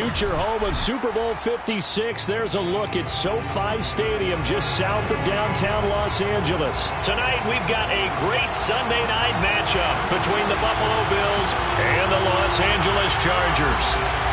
future home of Super Bowl 56. There's a look at SoFi Stadium just south of downtown Los Angeles. Tonight we've got a great Sunday night matchup between the Buffalo Bills and the Los Angeles Chargers.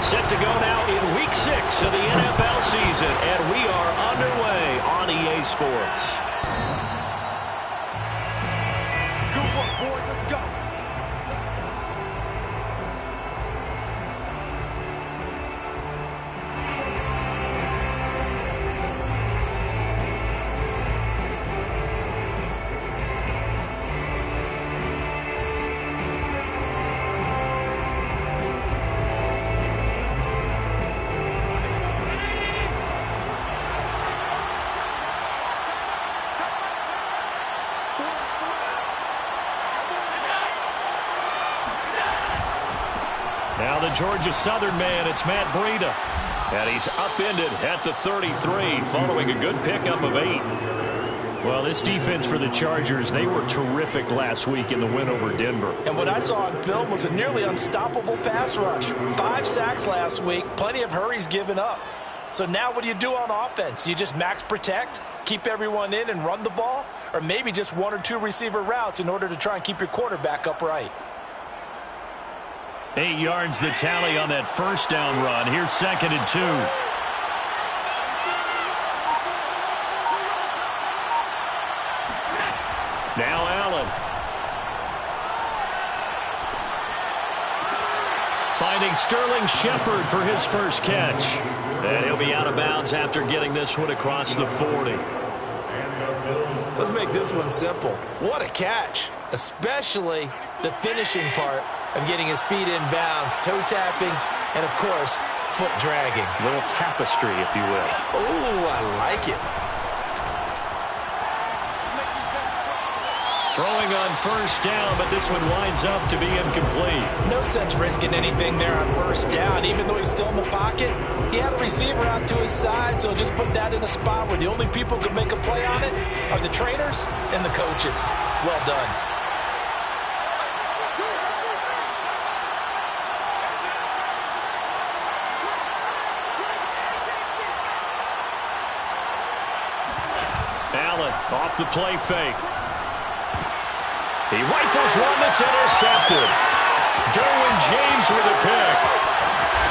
Set to go now in Week 6 of the NFL season, and we are underway on EA Sports. Good work, boys. Let's go. Now the Georgia Southern man, it's Matt Breida. And he's upended at the 33 following a good pickup of 8. Well, this defense for the Chargers, they were terrific last week in the win over Denver. And what I saw on film was a nearly unstoppable pass rush. 5 sacks last week, plenty of hurries given up. So now what do you do on offense? You just max protect, keep everyone in and run the ball? Or maybe just 1 or 2 receiver routes in order to try and keep your quarterback upright? 8 yards the tally on that first down run. Here's 2nd and 2. Now Allen. Finding Sterling Shepard for his first catch. And he'll be out of bounds after getting this one across the 40. Let's make this one simple. What a catch, especially the finishing part of getting his feet in bounds, toe tapping, and of course, foot dragging. A little tapestry, if you will. Oh, I like it. Throwing on first down, but this one winds up to be incomplete. No sense risking anything there on first down. Even though he's still in the pocket, he had a receiver out to his side, so just put that in a spot where the only people who can make a play on it are the trainers and the coaches. Well done. Allen off the play fake. He rifles one that's intercepted. Derwin James with a pick.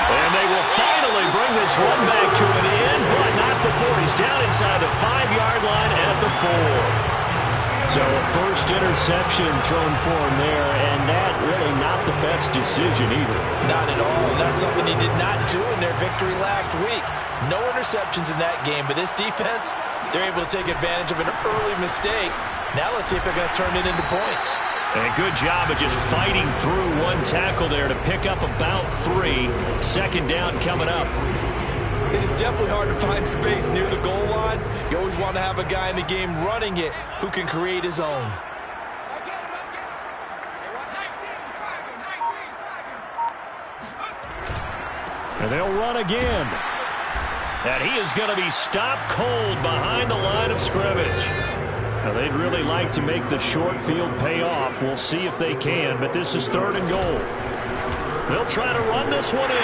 And they will finally bring this one back to an end, but not before he's down inside the 5-yard line at the 4. So a first interception thrown for him there, and that really not the best decision either. Not at all. That's something he did not do in their victory last week. No interceptions in that game, but this defense, they're able to take advantage of an early mistake. Now let's see if they're going to turn it into points. And a good job of just fighting through one tackle there to pick up about 3. 2nd down coming up. It is definitely hard to find space near the goal line. You always want to have a guy in the game running it who can create his own. And they'll run again. And he is going to be stopped cold behind the line of scrimmage. Now, they'd really like to make the short field pay off. We'll see if they can, but this is 3rd and goal. They'll try to run this one in.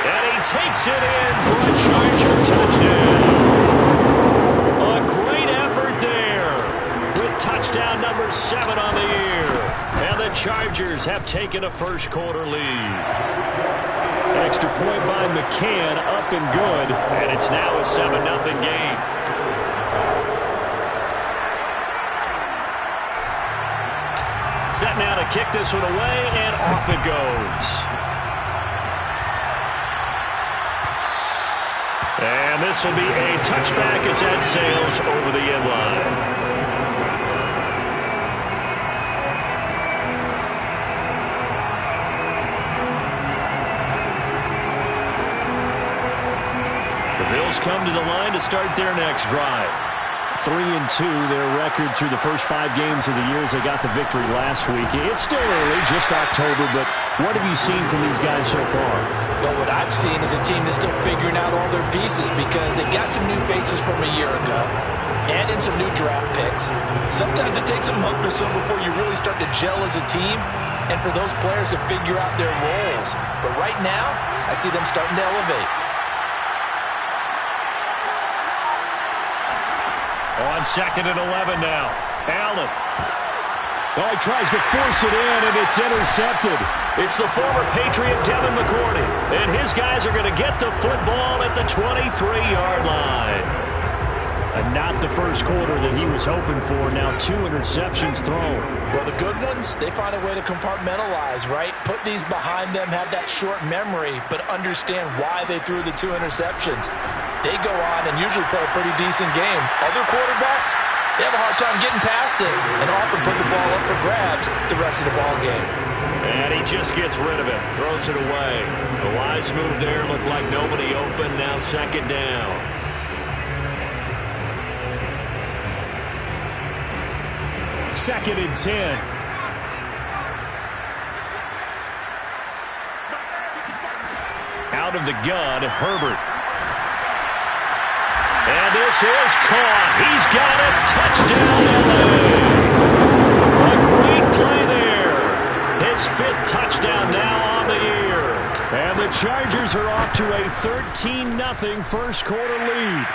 And he takes it in for a Charger touchdown. A great effort there with touchdown number 7 on the year. And the Chargers have taken a first-quarter lead. Extra point by McCann, up and good, and it's now a 7-0 game. Set now to kick this one away, and off it goes. And this will be a touchback as that sails over the end line. Bills come to the line to start their next drive. 3-2, their record through the first 5 games of the year as they got the victory last week. It's still early, just October, but what have you seen from these guys so far? Well, what I've seen is a team that's still figuring out all their pieces because they got some new faces from a year ago. Add in some new draft picks. Sometimes it takes a month or so before you really start to gel as a team and for those players to figure out their roles. But right now, I see them starting to elevate. On 2nd and 11 now. Allen. Oh, he tries to force it in, and it's intercepted. It's the former Patriot Devin McCourty. And his guys are going to get the football at the 23-yard line. And not the first quarter that he was hoping for. Now 2 interceptions thrown. Well, the good ones, they find a way to compartmentalize, right? Put these behind them, have that short memory, but understand why they threw the 2 interceptions. They go on and usually play a pretty decent game. Other quarterbacks, they have a hard time getting past it and often put the ball up for grabs the rest of the ball game. And he just gets rid of it, throws it away. A wise move there, looked like nobody open, now 2nd down. Second and 10. Out of the gun, Herbert. And this is caught. He's got it. Touchdown, LA. A great play there. His 5th touchdown now on the year. And the Chargers are off to a 13-0 first quarter lead.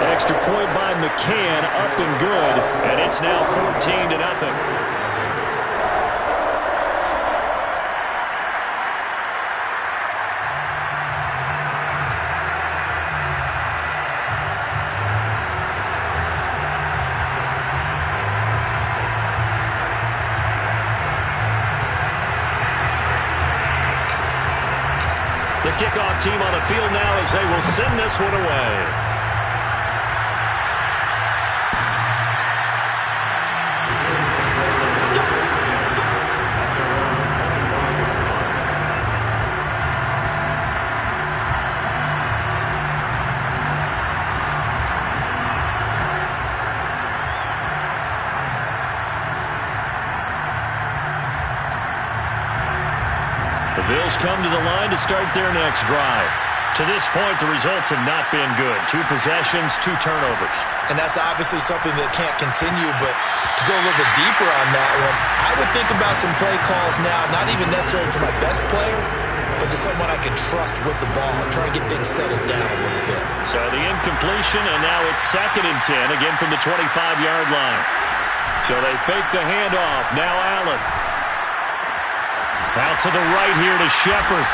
Extra point by McCann, up and good, and it's now 14-0. The kickoff team on the field now as they will send this one away. The Bills come to the line to start their next drive. To this point, the results have not been good. 2 possessions, 2 turnovers. And that's obviously something that can't continue, but to go a little bit deeper on that one, I would think about some play calls now, not even necessarily to my best player, but to someone I can trust with the ball and try and get things settled down a little bit. So the incompletion, and now it's 2nd and 10, again from the 25-yard line. So they fake the handoff. Now Allen. Out to the right here to Shepard.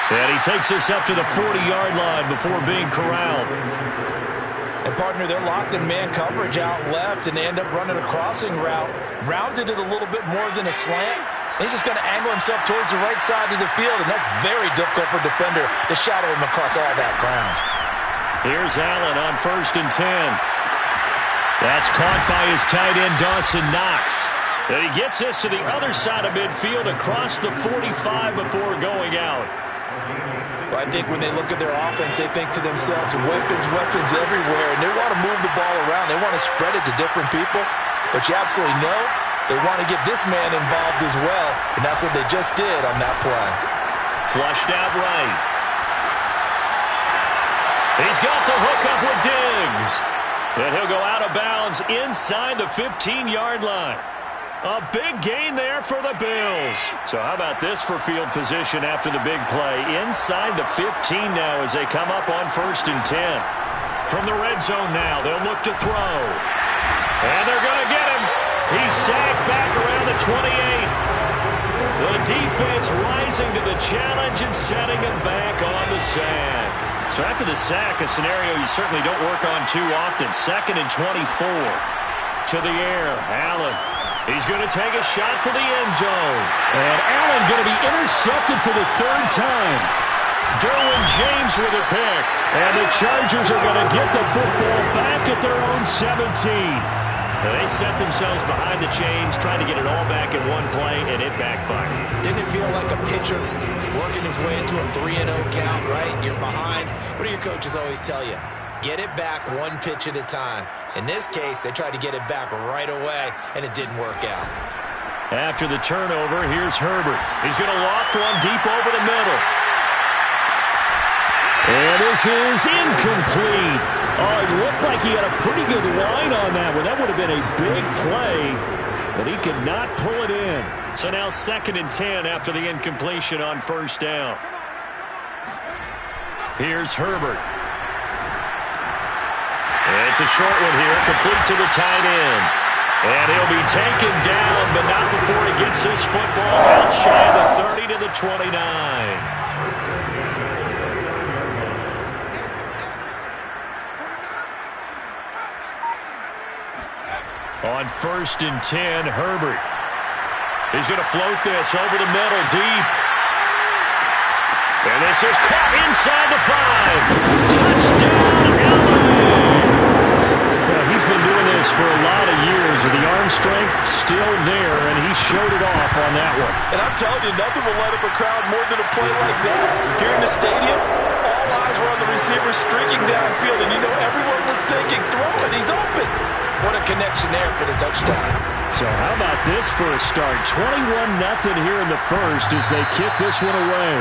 And he takes this up to the 40-yard line before being corralled. And, partner, they're locked in man coverage out left, and they end up running a crossing route. Rounded it a little bit more than a slant. He's just going to angle himself towards the right side of the field, and that's very difficult for a defender to shadow him across all that ground. Here's Allen on 1st and 10. That's caught by his tight end, Dawson Knox. And he gets this to the other side of midfield across the 45 before going out. Well, I think when they look at their offense, they think to themselves, weapons everywhere, and they want to move the ball around. They want to spread it to different people, but you absolutely know they want to get this man involved as well, and that's what they just did on that play. Flushed out right. He's got the hookup with Diggs. And he'll go out of bounds inside the 15-yard line. A big gain there for the Bills. So how about this for field position after the big play? Inside the 15 now as they come up on 1st and 10. From the red zone now, they'll look to throw. And they're going to get him. He's sacked back around the 28. The defense rising to the challenge and setting him back on the sack. So after the sack, a scenario you certainly don't work on too often. 2nd and 24. To the air, Allen. He's going to take a shot for the end zone. And Allen going to be intercepted for the 3rd time. Derwin James with a pick. And the Chargers are going to get the football back at their own 17. They set themselves behind the chains, trying to get it all back in one play, and it backfired. Didn't it feel like a pitcher working his way into a 3-0 count, right? You're behind. What do your coaches always tell you? Get it back one pitch at a time. In this case, they tried to get it back right away, and it didn't work out. After the turnover, here's Herbert. He's going to loft one deep over the middle. And this is incomplete. Oh, it looked like he had a pretty good line on that one. That would have been a big play, but he could not pull it in. So now 2nd and 10 after the incompletion on first down. Here's Herbert. It's a short one here, complete to the tight end. And he'll be taken down, but not before he gets this football out shy of the 30 to the 29. On 1st and 10, Herbert. He's going to float this over the middle, deep. And this is caught inside the 5. Touchdown, LA! Well, he's been doing this for a lot of years, and the arm strength still there, and he showed it off on that one. And I'm telling you, nothing will light up a crowd more than a play like that. Here in the stadium, all eyes were on the receiver streaking downfield, and you know everyone was thinking, throw it, he's open. What a connection there for the touchdown. So how about this for a start? 21-0 here in the first as they kick this one away.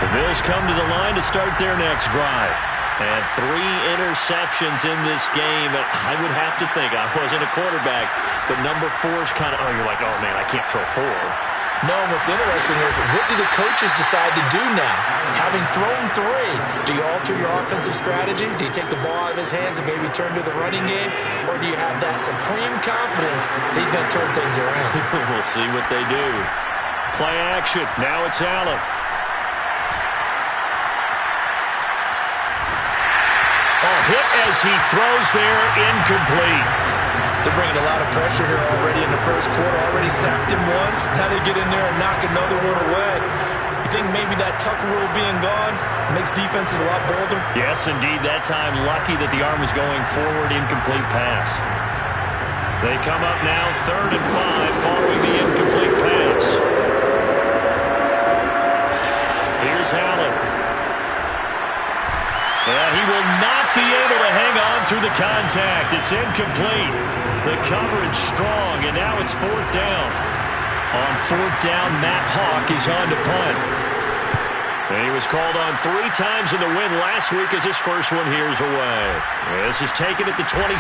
The Bills come to the line to start their next drive. And 3 interceptions in this game. I would have to think, I wasn't a quarterback, but number 4 is kind of, oh, you're like, oh, man, I can't throw 4. No, what's interesting is, what do the coaches decide to do now? Having thrown 3, do you alter your offensive strategy? Do you take the ball out of his hands and maybe turn to the running game? Or do you have that supreme confidence that he's going to turn things around? We'll see what they do. Play action. Now it's Allen. Hit as he throws there, incomplete. They're bringing a lot of pressure here already in the first quarter. Already sacked him once. Now they get in there and knock another one away. You think maybe that Tucker rule being gone makes defenses a lot bolder? Yes, indeed. That time, lucky that the arm was going forward, incomplete pass. They come up now, 3rd and 5, following the incomplete pass. Here's Allen. And he will not be able to hang on through the contact. It's incomplete. The coverage strong, and now it's 4th down. On 4th down, Matt Hawk is on to punt. And he was called on 3 times in the win last week as his first one here is away. This is taken at the 23.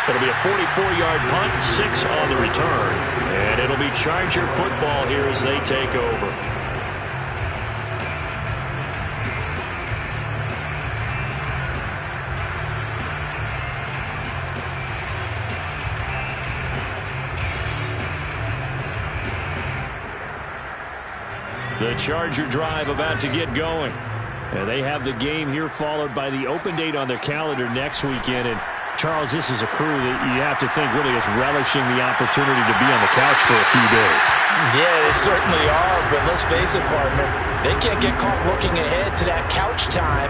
It'll be a 44-yard punt, 6 on the return. And it'll be Charger football here as they take over. The Charger drive about to get going. And they have the game here followed by the open date on their calendar next weekend. And, Charles, this is a crew that you have to think really is relishing the opportunity to be on the couch for a few days. Yeah, they certainly are. But let's face it, partner, they can't get caught looking ahead to that couch time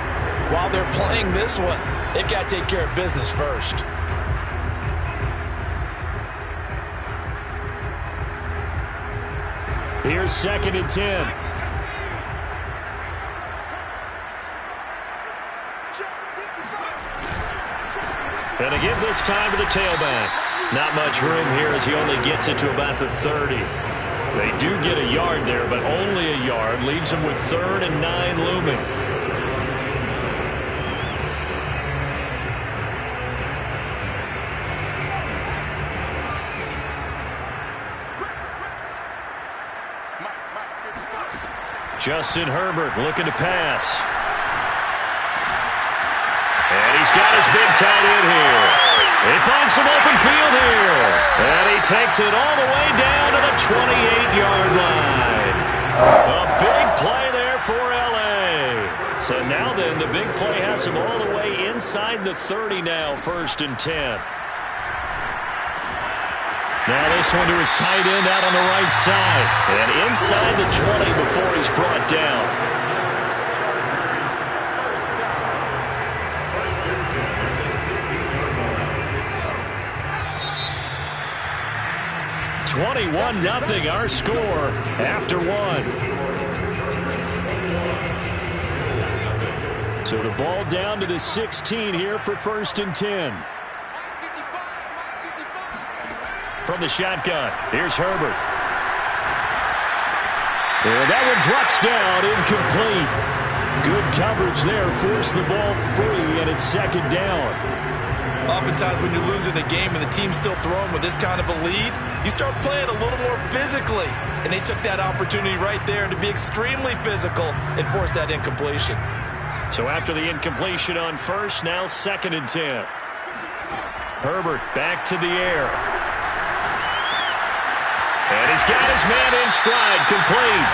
while they're playing this one. They've got to take care of business first. Here's 2nd and 10. And again this time to the tailback. Not much room here as he only gets it to about the 30. They do get a yard there, but only a yard. Leaves them with 3rd and 9 looming. Justin Herbert looking to pass. And he's got his big tight end here. He finds some open field here. And he takes it all the way down to the 28-yard line. A big play there for L.A. So now then, the big play has him all the way inside the 30 now, 1st and 10. Now this one to his tight end out on the right side. And inside the 20 before he's brought down. "21-0 our score after one. So the ball down to the 16 here for 1st and 10. From the shotgun, here's Herbert. And that one drops down, incomplete. Good coverage there, forced the ball free, and it's 2nd down. Oftentimes when you're losing a game and the team's still throwing with this kind of a lead, you start playing a little more physically. And they took that opportunity right there to be extremely physical and force that incompletion. So after the incompletion on 1st, now 2nd and 10. Herbert back to the air. And he's got his man in stride, complete.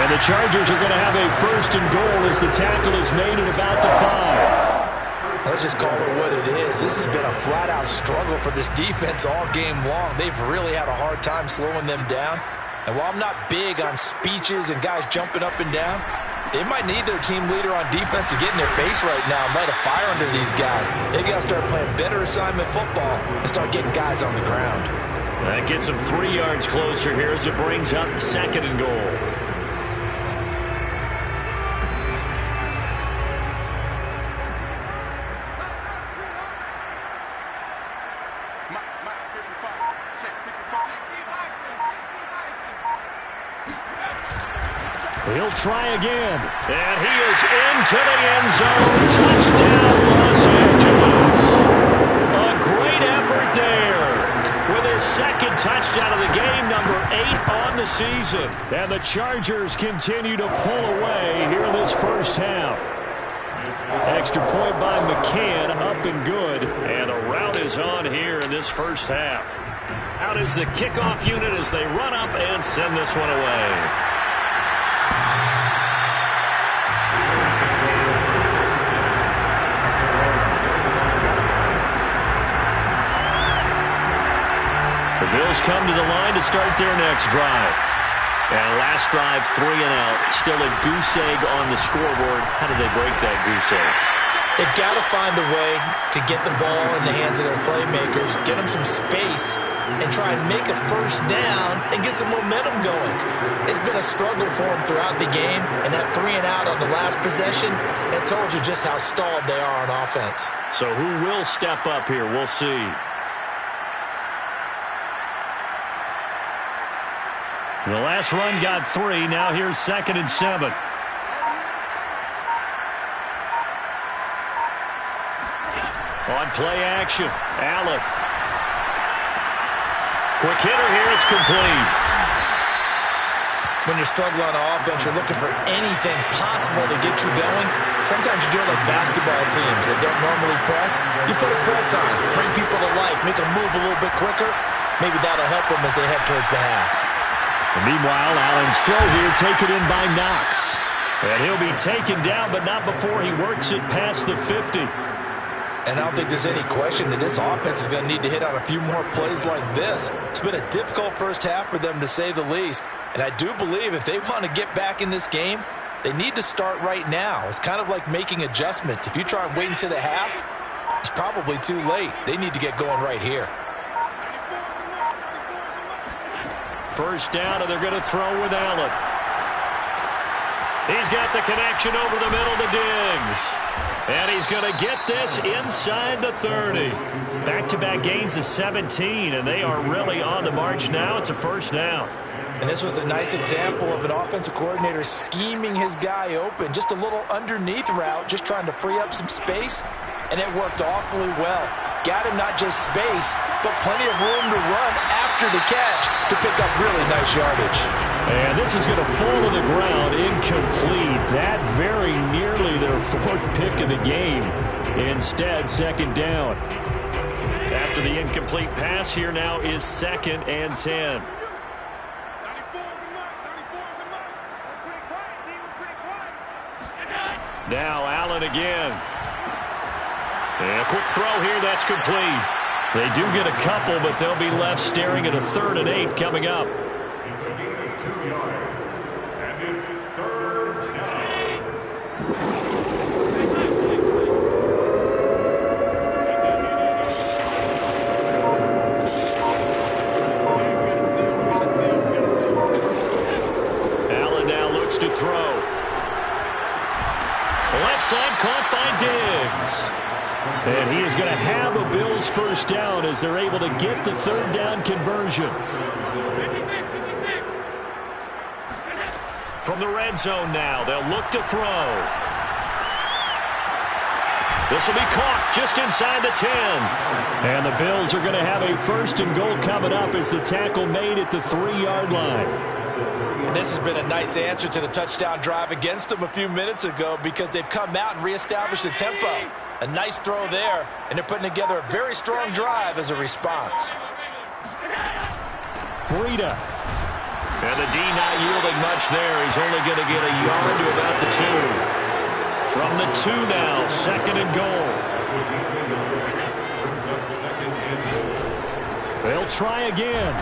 And the Chargers are going to have a 1st and goal as the tackle is made at about the 5. Let's just call it what it is. This has been a flat-out struggle for this defense all game long. They've really had a hard time slowing them down. And while I'm not big on speeches and guys jumping up and down, they might need their team leader on defense to get in their face right now and light a fire under these guys. They've got to start playing better assignment football and start getting guys on the ground. That gets him 3 yards closer here as it brings up 2nd and goal. He'll try again. And he is into the end zone. Touchdown, Los Angeles. A great effort there. With his 2nd touchdown of the game, number 8 on the season. And the Chargers continue to pull away here in this 1st half. Extra point by McCann, up and good. And a rout is on here in this 1st half. Out is the kickoff unit as they run up and send this one away. The Bills come to the line to start their next drive. And last drive, 3 and out. Still a goose egg on the scoreboard. How did they break that goose egg? They've got to find a way to get the ball in the hands of their playmakers, get them some space, and try and make a 1st down and get some momentum going. It's been a struggle for them throughout the game, and that 3 and out on the last possession, that told you just how stalled they are on offense. So who will step up here? We'll see. The last run got 3. Now here's 2nd and 7. On play action, Allen. Quick hitter here, it's complete. When you're struggling on offense, you're looking for anything possible to get you going. Sometimes you do it like basketball teams that don't normally press. You put a press on, bring people to life, make them move a little bit quicker. Maybe that'll help them as they head towards the half. And meanwhile, Allen's throw here taken in by Knox. And he'll be taken down, but not before he works it past the 50. And I don't think there's any question that this offense is going to need to hit on a few more plays like this. It's been a difficult 1st half for them, to say the least. And I do believe if they want to get back in this game, they need to start right now. It's kind of like making adjustments. If you try and wait until the half, it's probably too late. They need to get going right here. 1st down, and they're going to throw with Allen. He's got the connection over the middle to Diggs. And he's going to get this inside the 30. Back-to-back gains of 17, and they are really on the march now. It's a 1st down. And this was a nice example of an offensive coordinator scheming his guy open. Just a little underneath route, just trying to free up some space, and it worked awfully well. Got him not just space, but plenty of room to run after the catch to pick up really nice yardage. And this is going to fall to the ground, incomplete. That very nearly their 4th pick of the game. Instead, 2nd down. After the incomplete pass, here now is 2nd and 10. Now Allen again. And a quick throw here, that's complete. They do get a couple, but they'll be left staring at a 3rd and 8 coming up. He's a gain of 2 yards, and it's 3rd down. Allen now looks to throw. Left side caught by Diggs. And he is going to have a Bills first down as they're able to get the 3rd down conversion. From the red zone now, they'll look to throw. This will be caught just inside the 10. And the Bills are going to have a 1st and goal coming up as the tackle made at the 3-yard line. And this has been a nice answer to the touchdown drive against them a few minutes ago because they've come out and reestablished the tempo. A nice throw there, and they're putting together a very strong drive as a response. Breida. And the D not yielding much there. He's only going to get a yard to about the 2. From the 2 now, 2nd and goal. They'll try again.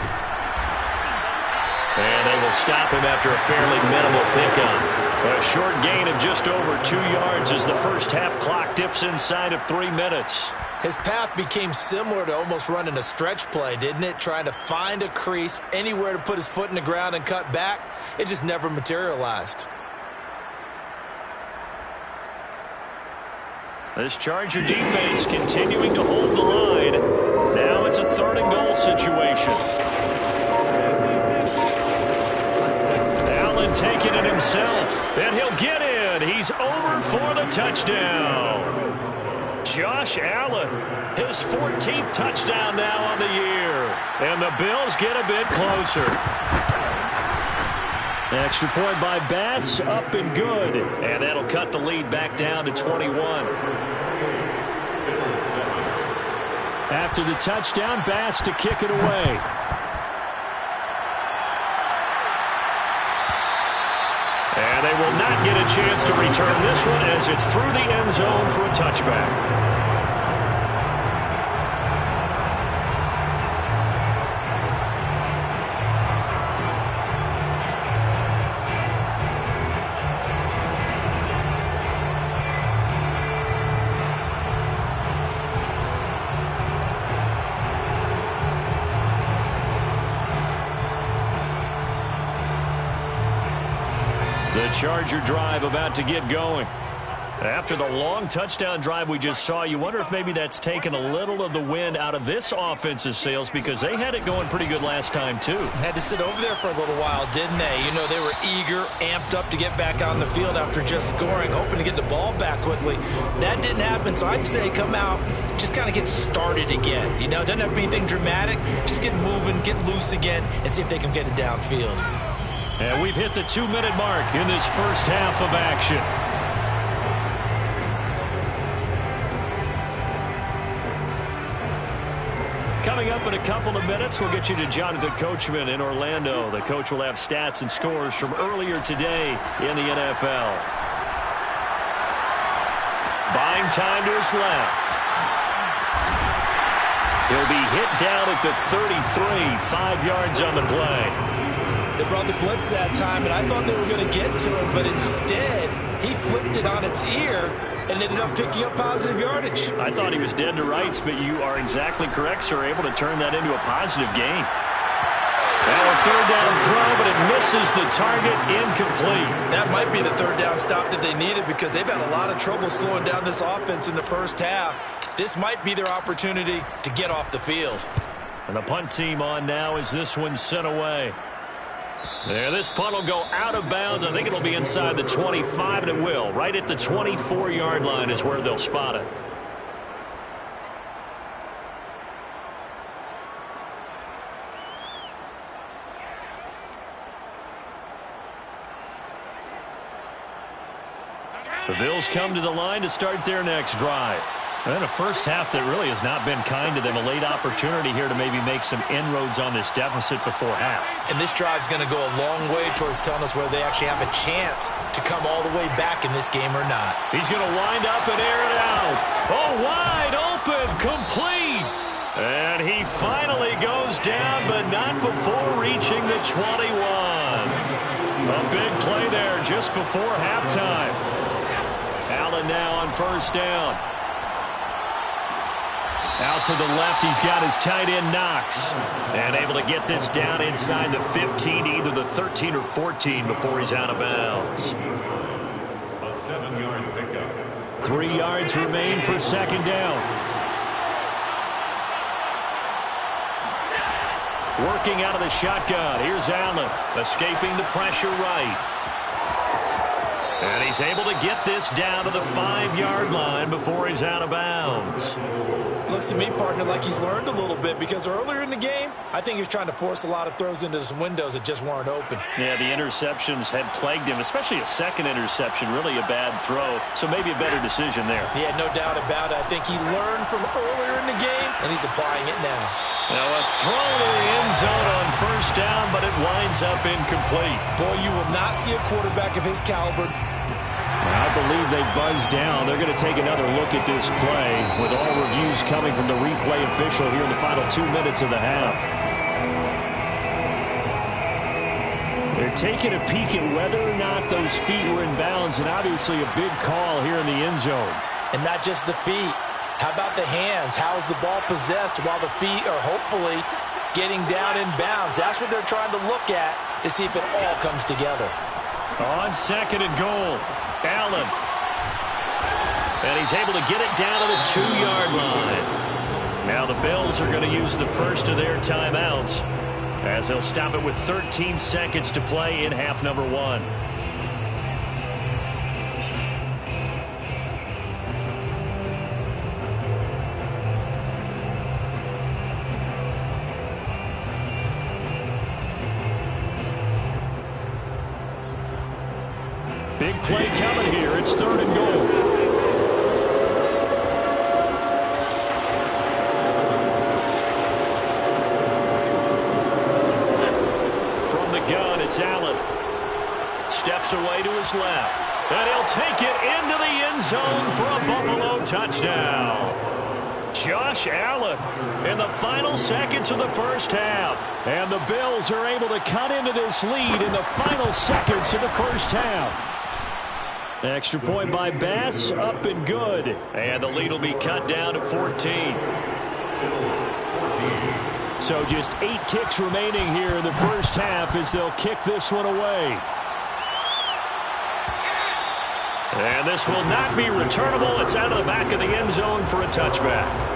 And they will stop him after a fairly minimal pickup. A short gain of just over 2 yards as the first half clock dips inside of 3 minutes. His path became similar to almost running a stretch play, didn't it? Trying to find a crease, anywhere to put his foot in the ground and cut back. It just never materialized. This Charger defense continuing to hold the line. Now it's a 3rd and goal situation. Allen taking it himself, and he'll get in. He's over for the touchdown. Josh Allen, his 14th touchdown now on the year. And the Bills get a bit closer. Extra point by Bass, up and good. And that'll cut the lead back down to 21. After the touchdown, Bass to kick it away. And they will not get a chance to return this one as it's through the end zone for a touchback. The Charger drive about to get going. After the long touchdown drive we just saw, you wonder if maybe that's taken a little of the wind out of this offense's sails because they had it going pretty good last time, too. Had to sit over there for a little while, didn't they? You know, they were eager, amped up to get back on the field after just scoring, hoping to get the ball back quickly. That didn't happen, so I'd say come out, just kind of get started again. You know, doesn't have to be anything dramatic. Just get moving, get loose again, and see if they can get it downfield. And we've hit the 2-minute mark in this first half of action. Coming up in a couple of minutes, we'll get you to Jonathan Coachman in Orlando. The coach will have stats and scores from earlier today in the NFL. Buying time to his left. He'll be hit down at the 33, 5 yards on the play. They brought the blitz that time, and I thought they were going to get to him, but instead, he flipped it on its ear and ended up picking up positive yardage. I thought he was dead to rights, but you are exactly correct, sir, able to turn that into a positive gain. Now a 3rd down throw, but it misses the target, incomplete. That might be the 3rd down stop that they needed because they've had a lot of trouble slowing down this offense in the first half. This might be their opportunity to get off the field. And the punt team on now as this one's sent away. There, this punt will go out of bounds. I think it'll be inside the 25, and it will. Right at the 24-yard line is where they'll spot it. The Bills come to the line to start their next drive. And a first half that really has not been kind to them. A late opportunity here to maybe make some inroads on this deficit before half. And this drive's going to go a long way towards telling us whether they actually have a chance to come all the way back in this game or not. He's going to wind up and air it out. Oh, wide open, complete. And goes down, but not before reaching the 21. A big play there just before halftime. Allen now on first down. Out to the left, he's got his tight end Knox. And able to get this down inside the 15, either the 13 or 14 before he's out of bounds. A 7-yard pickup. 3 yards remain for second down. Working out of the shotgun. Here's Allen, escaping the pressure right. And he's able to get this down to the 5-yard line before he's out of bounds. Looks to me, partner, like he's learned a little bit, because earlier in the game, I think he was trying to force a lot of throws into some windows that just weren't open. Yeah, the interceptions had plagued him, especially a second interception, really a bad throw. So maybe a better decision there. Yeah, no doubt about it. I think he learned from earlier in the game, and he's applying it now. Now a throw to the end zone on first down, but it winds up incomplete. Boy, you will not see a quarterback of his caliber. I believe they buzzed down. They're going to take another look at this play with all reviews coming from the replay official here in the final 2 minutes of the half. They're taking a peek at whether or not those feet were in bounds, and obviously a big call here in the end zone. And not just the feet. How about the hands? How is the ball possessed while the feet are hopefully getting down in bounds? That's what they're trying to look at to see if it all comes together. On second and goal, Allen. And he's able to get it down to the 2-yard line. Now the Bills are going to use the first of their timeouts as they'll stop it with 13 seconds to play in half number 1. Big play coming here. It's third and goal. From the gun, it's Allen. Steps away to his left. And he'll take it into the end zone for a Buffalo touchdown. Josh Allen in the final seconds of the first half. And the Bills are able to cut into this lead in the final seconds of the first half. Extra point by Bass, up and good. And the lead will be cut down to 14. So just 8 ticks remaining here in the first half as they'll kick this one away. And this will not be returnable. It's out of the back of the end zone for a touchback.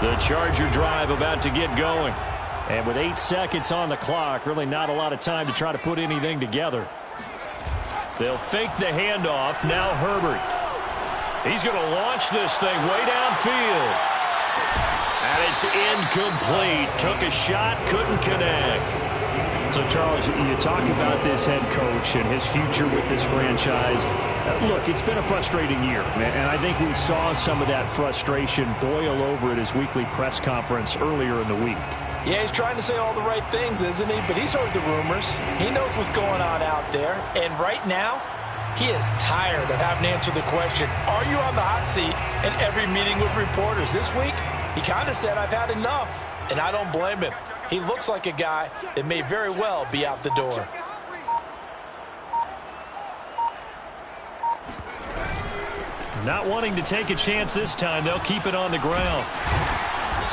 The Charger drive about to get going. And with 8 seconds on the clock, really not a lot of time to try to put anything together. They'll fake the handoff. Now Herbert. He's going to launch this thing way downfield. And it's incomplete. Took a shot, couldn't connect. So, Charles, you talk about this head coach and his future with this franchise. Look, it's been a frustrating year, man, and I think we saw some of that frustration boil over at his weekly press conference earlier in the week. Yeah, he's trying to say all the right things, isn't he? But he's heard the rumors. He knows what's going on out there. And right now, he is tired of having to answer the question, are you on the hot seat in every meeting with reporters? This week, he kind of said, I've had enough. And I don't blame him. He looks like a guy that may very well be out the door. Not wanting to take a chance this time, they'll keep it on the ground.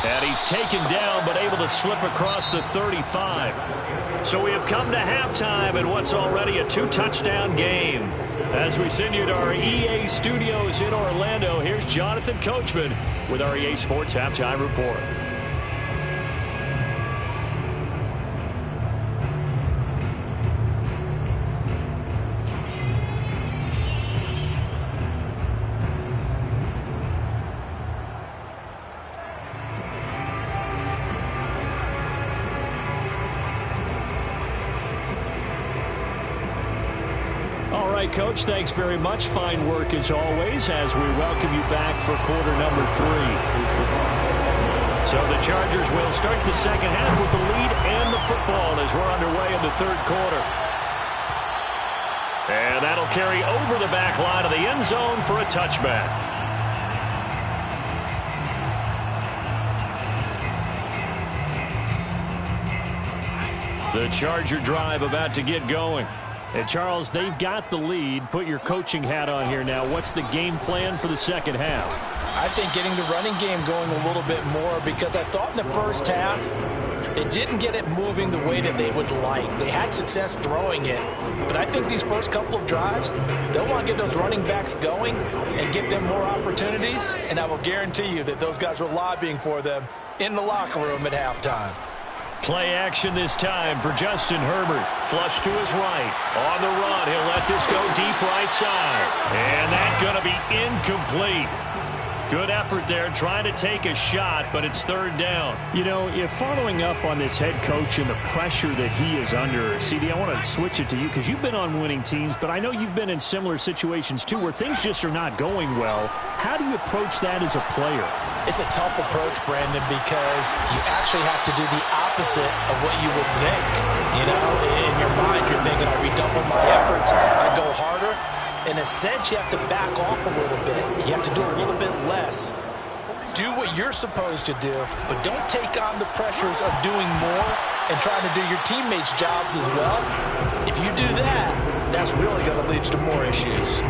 And he's taken down, but able to slip across the 35. So we have come to halftime in what's already a 2-touchdown game. As we send you to our EA studios in Orlando, here's Jonathan Coachman with our EA Sports Halftime Report. Coach, thanks very much. Fine work as always as we welcome you back for quarter number 3. So the Chargers will start the second half with the lead and the football as we're underway in the third quarter. And that'll carry over the back line of the end zone for a touchback. The Charger drive about to get going. And Charles, they've got the lead. Put your coaching hat on here now. What's the game plan for the second half? I think getting the running game going a little bit more, because I thought in the first half it didn't get it moving the way that they would like. They had success throwing it, but I think these first couple of drives, they'll want to get those running backs going and give them more opportunities, and I will guarantee you that those guys were lobbying for them in the locker room at halftime. Play action this time for Justin Herbert. Flush to his right. On the run, he'll let this go deep right side. And that's going to be incomplete. Good effort there, trying to take a shot, but it's third down. You know, if following up on this head coach and the pressure that he is under, CD, I want to switch it to you because you've been on winning teams, but I know you've been in similar situations too where things just are not going well. How do you approach that as a player? It's a tough approach, Brandon, because you actually have to do the opposite of what you would think. You know, in your mind, you're thinking, I redouble my efforts, I go harder. In a sense, you have to back off a little bit. You have to do a little bit less. Do what you're supposed to do, but don't take on the pressures of doing more and trying to do your teammates' jobs as well. If you do that, that's really going to lead you to more issues.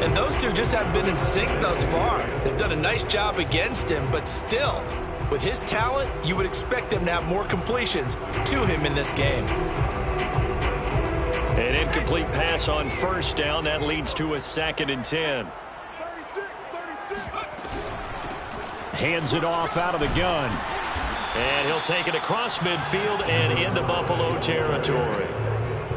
And those two just haven't been in sync thus far. They've done a nice job against him, but still, with his talent, you would expect them to have more completions to him in this game. An incomplete pass on first down. That leads to a 2nd and 10. 36. Hands it off out of the gun. And he'll take it across midfield and into Buffalo territory.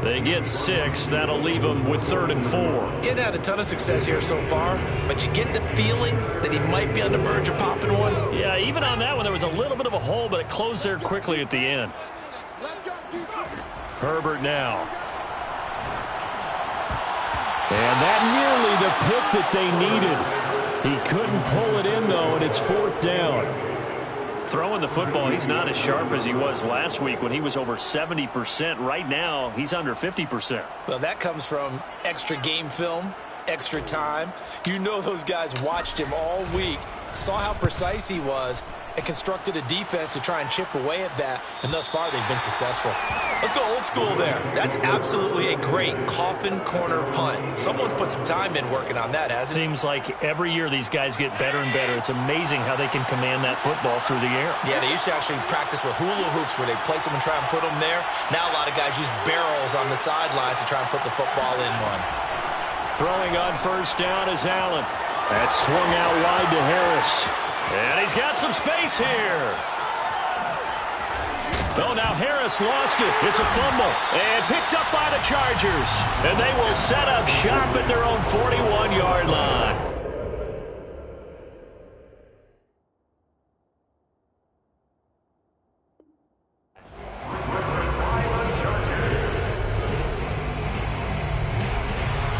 They get 6. That'll leave them with 3rd and 4. Getting had a ton of success here so far, but you get the feeling that he might be on the verge of popping one. Yeah, even on that one, there was a little bit of a hole, but it closed there quickly at the end. Herbert now. And that nearly the pick that they needed. He couldn't pull it in, though, and it's 4th down. Throwing the football, he's not as sharp as he was last week when he was over 70%. Right now, he's under 50%. Well, that comes from extra game film, extra time. You know those guys watched him all week, saw how precise he was, and constructed a defense to try and chip away at that, and thus far they've been successful. Let's go old school there. That's absolutely a great coffin corner punt. Someone's put some time in working on that, hasn't it? Seems like every year these guys get better and better. It's amazing how they can command that football through the air. Yeah, they used to actually practice with hula hoops where they place them and try and put them there. Now a lot of guys use barrels on the sidelines to try and put the football in one. Throwing on first down is Allen. That's swung out wide to Harris. And he's got some space here. Oh, now Harris lost it. It's a fumble. And picked up by the Chargers. And they will set up shop at their own 41-yard line.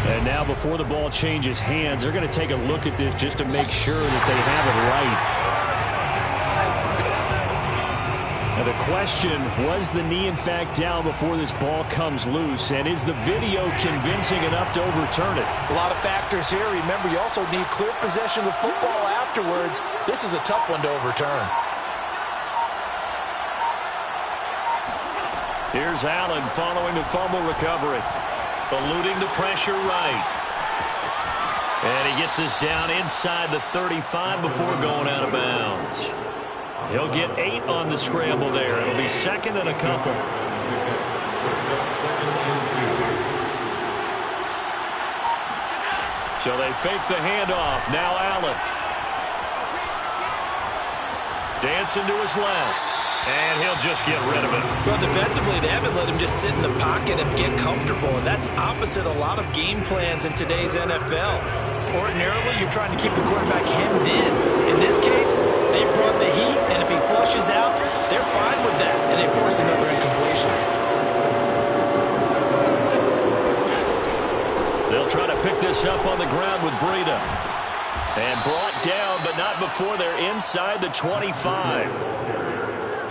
And now before the ball changes hands, they're going to take a look at this just to make sure that they have it right. Now the question, was the knee in fact down before this ball comes loose? And is the video convincing enough to overturn it? A lot of factors here. Remember, you also need clear possession of the football afterwards. This is a tough one to overturn. Here's Allen following the fumble recovery. Eluding the pressure right. And he gets us down inside the 35 before going out of bounds. He'll get 8 on the scramble there. It'll be 2nd and a couple. So they fake the handoff. Now Allen. Dancing to his left. And he'll just get rid of it. Well, defensively, they haven't let him just sit in the pocket and get comfortable, and that's opposite a lot of game plans in today's NFL. Ordinarily, you're trying to keep the quarterback hemmed in. In this case, they brought the heat, and if he flushes out, they're fine with that, and they force another incompletion. They'll try to pick this up on the ground with Breida. And brought down, but but not before they're inside the 25.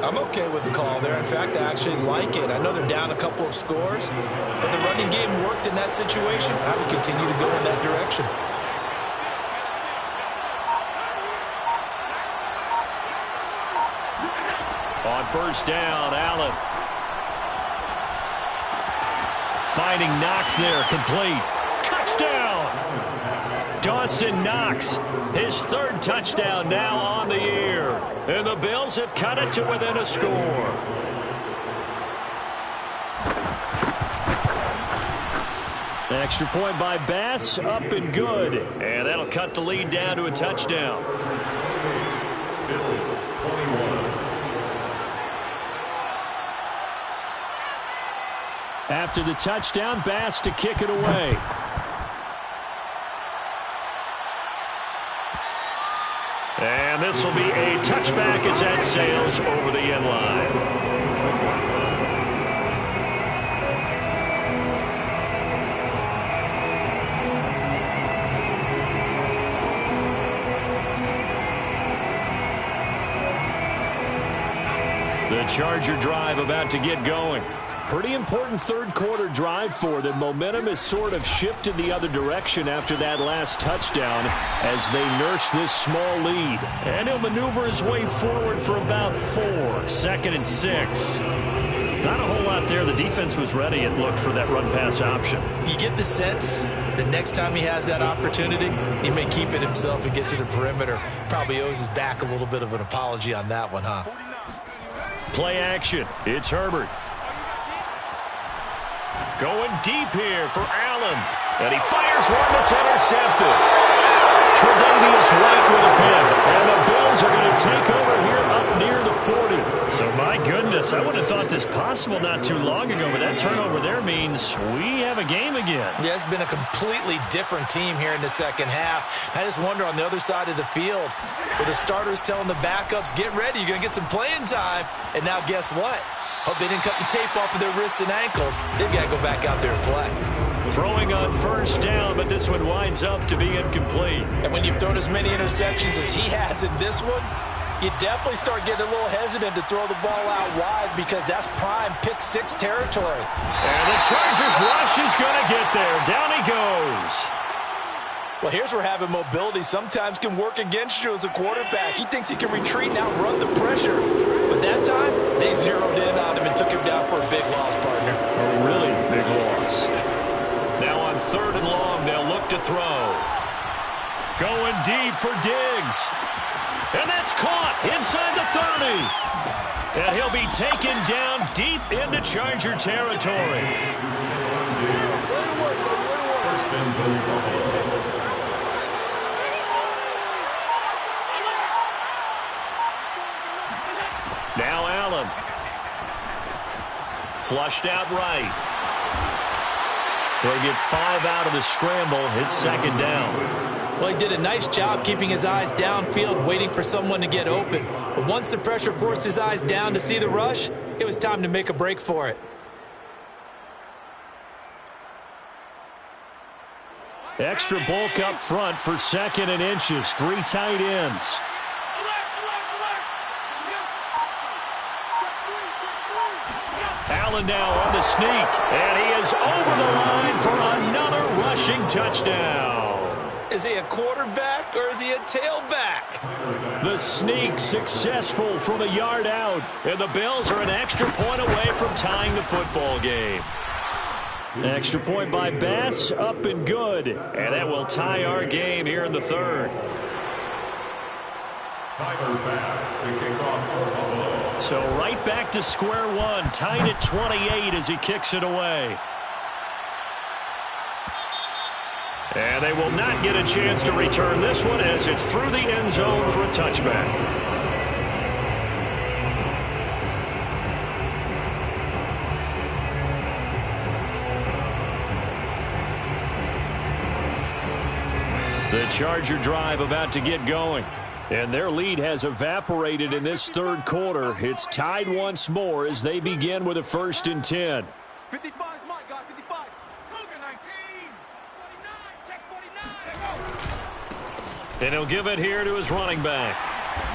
I'm okay with the call there. In fact, I actually like it. I know they're down a couple of scores, but the running game worked in that situation. I would continue to go in that direction. On first down, Allen. Finding Knox there, complete. Touchdown! Dawson Knox, his third touchdown now on the year. And the Bills have cut it to within a score. Extra point by Bass, up and good. And that'll cut the lead down to a touchdown. Bills 21. After the touchdown, Bass to kick it away. And this will be a touchback as that sails over the end line. The Charger drive about to get going. Pretty important third quarter drive for them. Momentum has sort of shifted the other direction after that last touchdown as they nurse this small lead. And he'll maneuver his way forward for about 4. 2nd and 6. Not a whole lot there. The defense was ready, it looked, for that run-pass option. You get the sense that next time he has that opportunity, he may keep it himself and get to the perimeter. Probably owes his back a little bit of an apology on that one, huh? Play action. It's Herbert. Going deep here for Allen. And he fires one that's intercepted. Tre'Davious White with a pin. And the Bills are going to take over here up near the 40. So, my goodness, I would have thought this possible not too long ago, but that turnover there means we have a game again. Yeah, it's been a completely different team here in the second half. I just wonder on the other side of the field, with the starters telling the backups, get ready, you're going to get some playing time. And now guess what? Hope they didn't cut the tape off of their wrists and ankles. They've got to go back out there and play. Throwing on first down, but this one winds up to be incomplete. And when you've thrown as many interceptions as he has in this one, you definitely start getting a little hesitant to throw the ball out wide because that's prime pick-6 territory. And the Chargers rush is going to get there. Down he goes. Well, here's where having mobility sometimes can work against you as a quarterback. He thinks he can retreat and outrun the pressure. But that time, they zeroed in on him and took him down for a big loss, partner. A really big loss. Now on 3rd and long, they'll look to throw. Going deep for Diggs. And that's caught inside the 30. And he'll be taken down deep into Charger territory. First and goal. Now Allen. Flushed out right. They get 5 out of the scramble. It's 2nd down. Well, he did a nice job keeping his eyes downfield, waiting for someone to get open. But once the pressure forced his eyes down to see the rush, it was time to make a break for it. Extra bulk up front for 2nd and inches. 3 tight ends. Allen now on the sneak, and he is over the line for another rushing touchdown. Is he a quarterback or is he a tailback? The sneak successful from a yard out, and the Bills are an extra point away from tying the football game. Extra point by Bass, up and good. And that will tie our game here in the 3rd. Tyler Bass to kick off for Buffalo. So right back to square one, tied at 28 as he kicks it away. And they will not get a chance to return this one as it's through the end zone for a touchback. The Charger drive about to get going. And their lead has evaporated in this 3rd quarter. It's tied once more as they begin with a 1st and 10. 55 is mine, guys. 55. Cougar 19. 49. Check 49. And he'll give it here to his running back.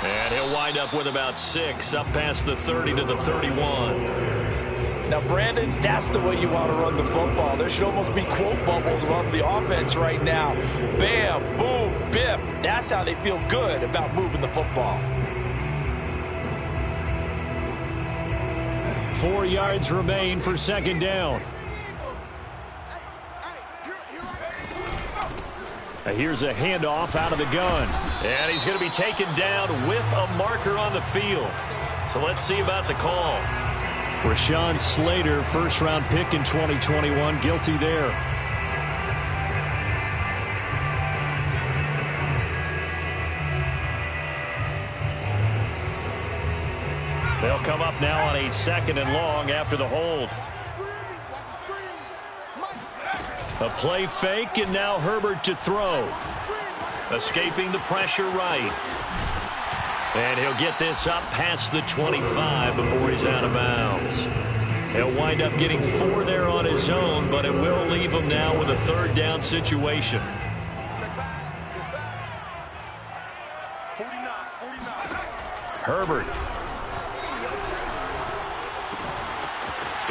And he'll wind up with about 6, up past the 30 to the 31. Now, Brandon, that's the way you want to run the football. There should almost be quote bubbles above the offense right now. Bam, boom, biff. That's how they feel good about moving the football. 4 yards remain for second down. Here's a handoff out of the gun. And he's going to be taken down with a marker on the field. So let's see about the call. Rashawn Slater, first-round pick in 2021, guilty there. They'll come up now on a 2nd and long after the hold. A play fake, and now Herbert to throw. Escaping the pressure right. And he'll get this up past the 25 before he's out of bounds. He'll wind up getting 4 there on his own, but it will leave him now with a 3rd down situation. 49. Herbert.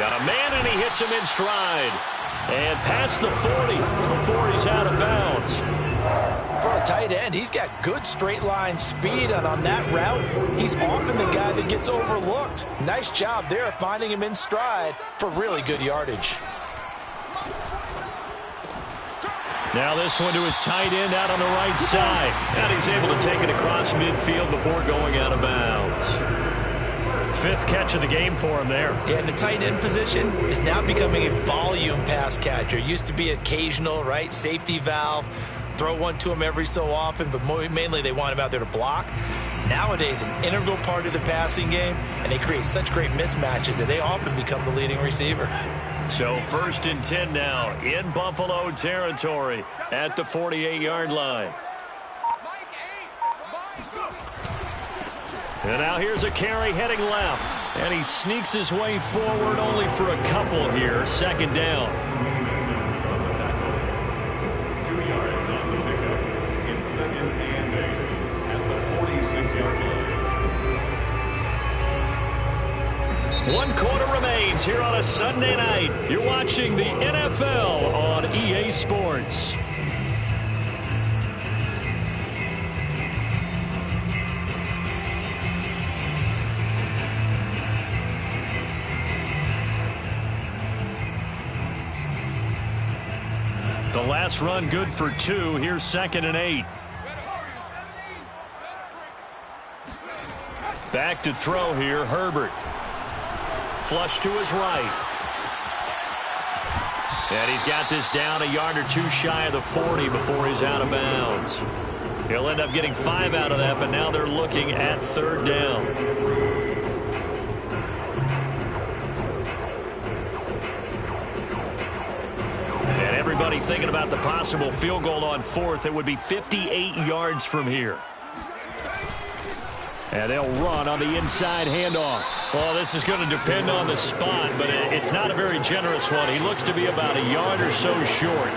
Got a man, and he hits him in stride. And past the 40 before he's out of bounds. For a tight end, he's got good straight line speed, and on that route, he's often the guy that gets overlooked. Nice job there finding him in stride for really good yardage. Now this one to his tight end out on the right side. And he's able to take it across midfield before going out of bounds. 5th catch of the game for him there. Yeah, and the tight end position is now becoming a volume pass catcher. Used to be occasional, right? Safety valve. Throw one to him every so often, but mainly they want him out there to block. Nowadays, an integral part of the passing game, and they create such great mismatches that they often become the leading receiver. So 1st and 10 now in Buffalo territory at the 48-yard line. And now here's a carry heading left. And he sneaks his way forward only for a couple here. 2nd down. 2 yards on the pickup. It's 2nd and 8 at the 46-yard line. 1 quarter remains here on a Sunday night. You're watching the NFL on EA Sports. The last run good for 2. Here's 2nd and 8. Back to throw here, Herbert. Flush to his right. And he's got this down a yard or 2 shy of the 40 before he's out of bounds. He'll end up getting 5 out of that, but now they're looking at 3rd down. Everybody thinking about the possible field goal on 4th. It would be 58 yards from here. And they'll run on the inside handoff. Well, this is going to depend on the spot, but it's not a very generous one. He looks to be about a yard or so short.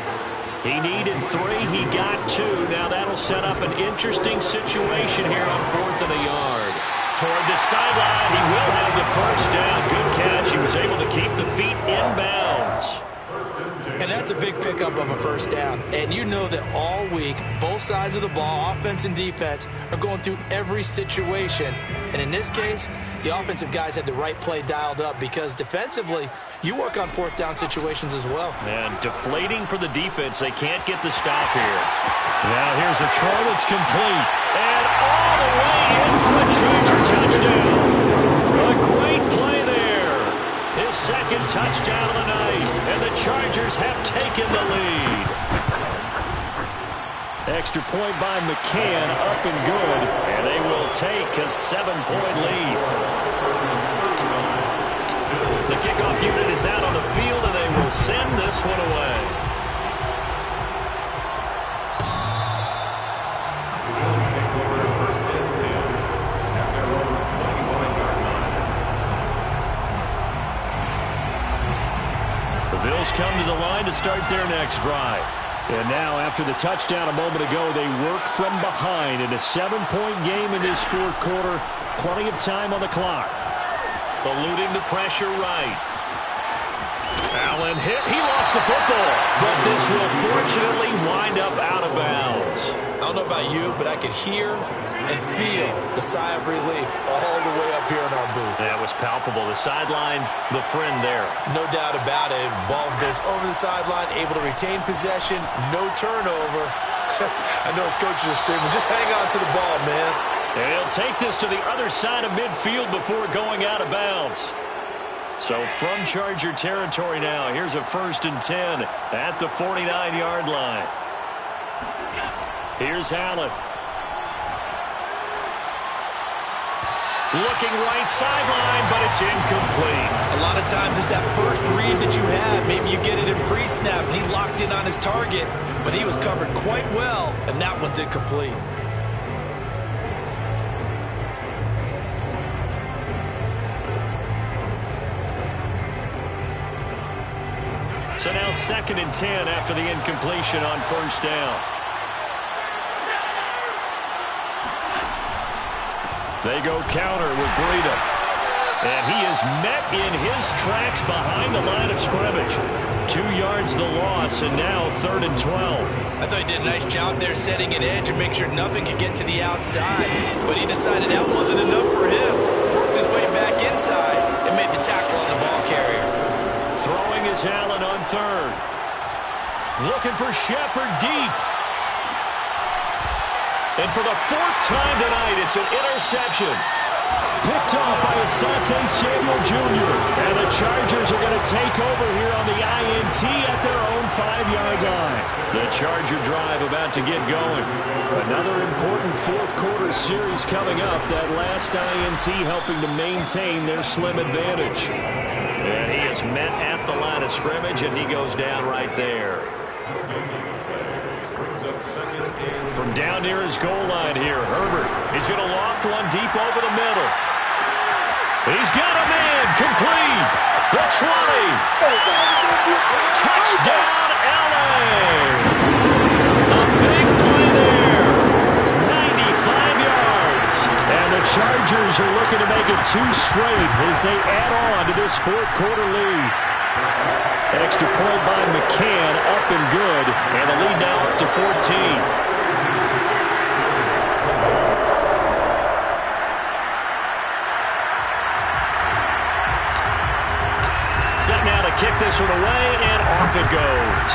He needed 3. He got 2. Now that'll set up an interesting situation here on 4th and a yard. Toward the sideline, he will have the 1st down. Good catch. He was able to keep the feet in bounds. And that's a big pickup of a 1st down. And you know that all week, both sides of the ball, offense and defense, are going through every situation. And in this case, the offensive guys had the right play dialed up because defensively, you work on 4th down situations as well. And deflating for the defense. They can't get the stop here. Now here's a throw that's complete. And all the way in for a Charger touchdown. A great play there. His 2nd touchdown of the night. And the Chargers have taken the lead. Extra point by McCann, up and good. And they will take a 7-point lead. The kickoff unit is out on the field, and they will send this one away. The Bills take over 1st and 10 at their own 25-yard line. The Bills come to the line to start their next drive. And now, after the touchdown a moment ago, they work from behind in a 7-point game in this fourth quarter. Plenty of time on the clock. Eluding the pressure right. Allen hit. He lost the football. But this will fortunately wind up out of bounds. I don't know about you, but I could hear and feel the sigh of relief all the way up here in our booth. That was palpable. The sideline, the friend there. No doubt about it. Ball goes over the sideline, able to retain possession, no turnover. I know his coaches are screaming, just hang on to the ball, man. And he'll take this to the other side of midfield before going out of bounds. So from Charger territory now, here's a 1st and 10 at the 49-yard line. Here's Allen. Looking right sideline, but it's incomplete. A lot of times it's that first read that you have. Maybe you get it in pre-snap, and he locked in on his target, but he was covered quite well, and that one's incomplete. So now 2nd and 10 after the incompletion on 1st down. They go counter with Breida. And he is met in his tracks behind the line of scrimmage. 2 yards the loss, and now 3rd and 12. I thought he did a nice job there setting an edge and make sure nothing could get to the outside. But he decided that wasn't enough for him. Worked his way back inside and made the tackle on the ball carrier. Throwing is Allen on 3rd. Looking for Shepard deep. And for the 4th time tonight, it's an interception. Picked off by Asante Samuel Jr. And the Chargers are going to take over here on the INT at their own 5-yard line. The Charger drive about to get going. Another important fourth quarter series coming up. That last INT helping to maintain their slim advantage. And he is met at the line of scrimmage, and he goes down right there. From down near his goal line here, Herbert. He's going to loft one deep over the middle. He's got a man, complete. The 20. Touchdown, LA. A big play there. 95 yards. And the Chargers are looking to make it 2 straight as they add on to this fourth quarter lead. An extra point by McCann, up and good. And the lead now up to 14. Set now to kick this one away, and off it goes.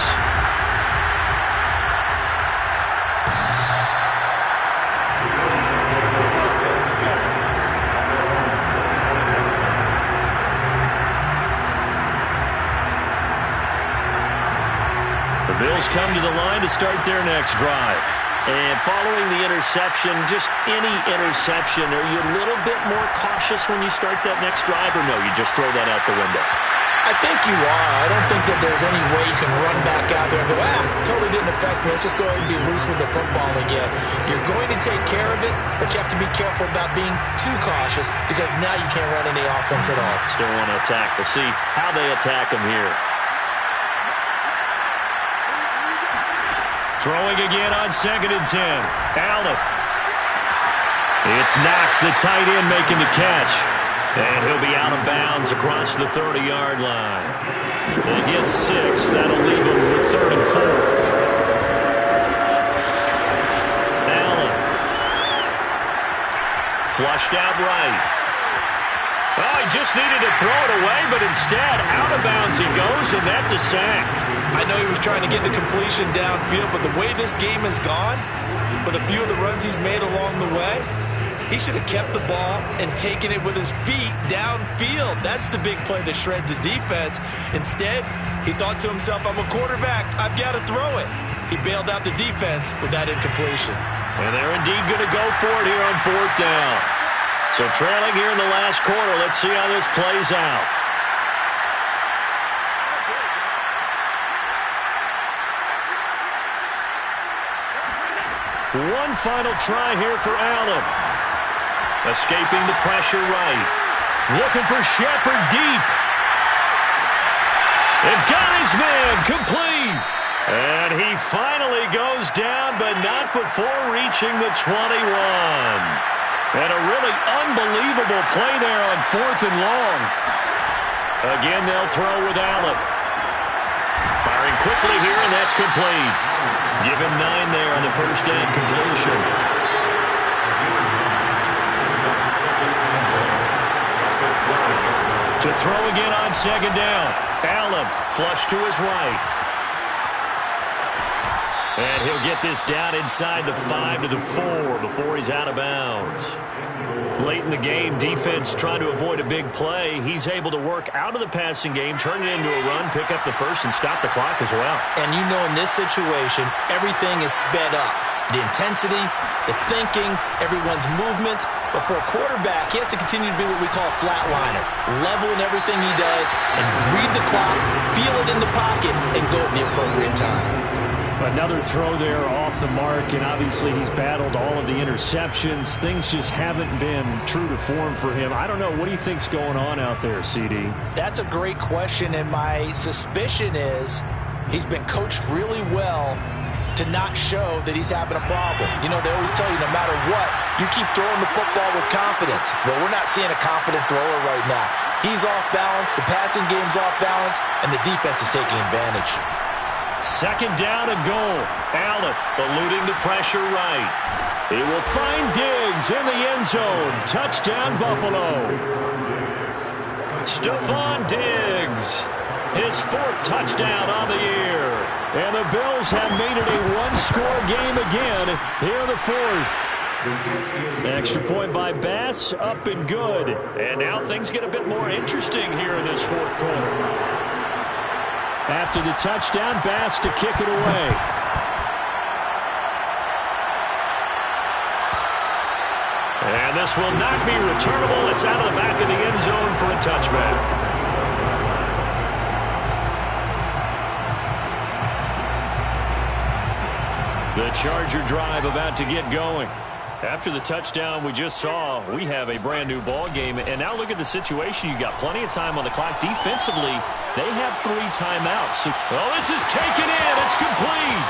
The Bills come to the line to start their next drive. And following the interception, just any interception, are you a little bit more cautious when you start that next drive, or no, you just throw that out the window? I think you are. I don't think that there's any way you can run back out there and go, totally didn't affect me. Let's just go ahead and be loose with the football again. You're going to take care of it, but you have to be careful about being too cautious because now you can't run any offense at all. Still want to attack. We'll see how they attack him here. Throwing again on 2nd and 10. Allen. It's Knox, the tight end, making the catch. And he'll be out of bounds across the 30-yard line. They get 6. That'll leave him with 3rd and 4. Allen. Flushed out right. Oh, he just needed to throw it away, but instead, out of bounds he goes, and that's a sack. I know he was trying to get the completion downfield, but the way this game has gone, with a few of the runs he's made along the way, he should have kept the ball and taken it with his feet downfield. That's the big play that shreds a defense. Instead, he thought to himself, I'm a quarterback. I've got to throw it. He bailed out the defense with that incompletion. And they're indeed going to go for it here on 4th down. So trailing here in the last quarter, let's see how this plays out. One final try here for Allen. Escaping the pressure right. Looking for Shepard deep. And got his man complete. And he he finally goes down, but not before reaching the 21. And a really unbelievable play there on 4th and long. Again, they'll throw with Allen. Firing quickly here, and that's complete. Give him 9 there on the first down completion. To throw again on 2nd down. Allen flush to his right. And he'll get this down inside the 5 to the 4 before he's out of bounds. Late in the game, defense trying to avoid a big play. He's able to work out of the passing game, turn it into a run, pick up the first, and stop the clock as well. And you know in this situation, everything is sped up. The intensity, the thinking, everyone's movements. But for a quarterback, he has to continue to be what we call a flatliner. Level in everything he does and read the clock, feel it in the pocket, and go at the appropriate time. Another throw there off the mark, and obviously he's battled all of the interceptions. Things just haven't been true to form for him. I don't know. What do you think's going on out there, CD? That's a great question, and my suspicion is he's been coached really well to not show that he's having a problem. You know, they always tell you no matter what, you keep throwing the football with confidence. Well, we're not seeing a confident thrower right now. He's off balance, the passing game's off balance, and the defense is taking advantage. 2nd down and goal. Allen eluding the pressure right. He will find Diggs in the end zone. Touchdown, Buffalo. Stephon Diggs, his 4th touchdown on the year. And the Bills have made it a one-score game again here in the 4th. Extra point by Bass, up and good. And now things get a bit more interesting here in this 4th quarter. After the touchdown, Bass to kick it away. And this will not be returnable. It's out of the back of the end zone for a touchback. The Charger drive about to get going. After the touchdown we just saw, we have a brand-new ball game. And now look at the situation. You got plenty of time on the clock. Defensively, they have 3 timeouts. Well, this is taken in. It's complete.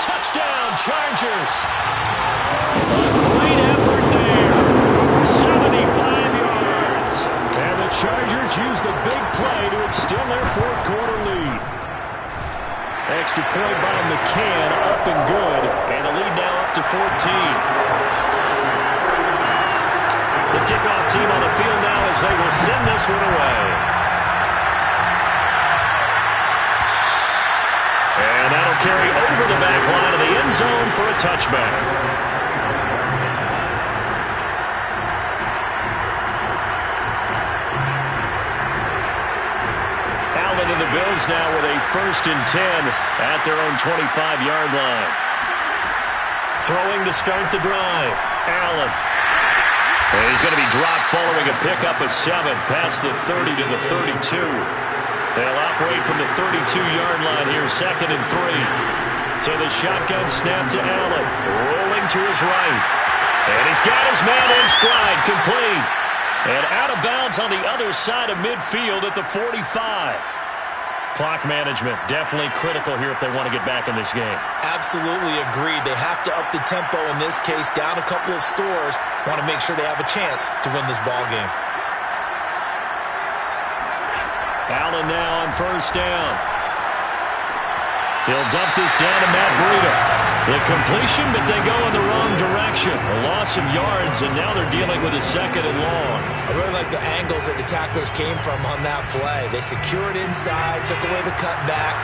Touchdown, Chargers. A great effort there. 75 yards. And the Chargers use the big play to extend their 4th quarter lead. Extra point by McCann, up and good. And the lead now up to 14. The kickoff team on the field now as they will send this one away. And that'll carry over the back line of the end zone for a touchback. And the Bills now with a 1st and 10 at their own 25-yard line. Throwing to start the drive. Allen. And he's going to be dropped following a pickup of 7 past the 30 to the 32. They'll operate from the 32-yard line here, 2nd and 3. To the shotgun snap to Allen. Rolling to his right. And he's got his man in stride, complete. And out of bounds on the other side of midfield at the 45. Clock management definitely critical here if they want to get back in this game. Absolutely agreed. They have to up the tempo in this case, down a couple of scores. Want to make sure they have a chance to win this ball game. Allen now on 1st down. He'll dump this down to Matt Breida. The completion, but they go in the wrong direction. A loss of yards, and now they're dealing with a 2nd and long. I really like the angles that the tacklers came from on that play. They secured inside, took away the cutback.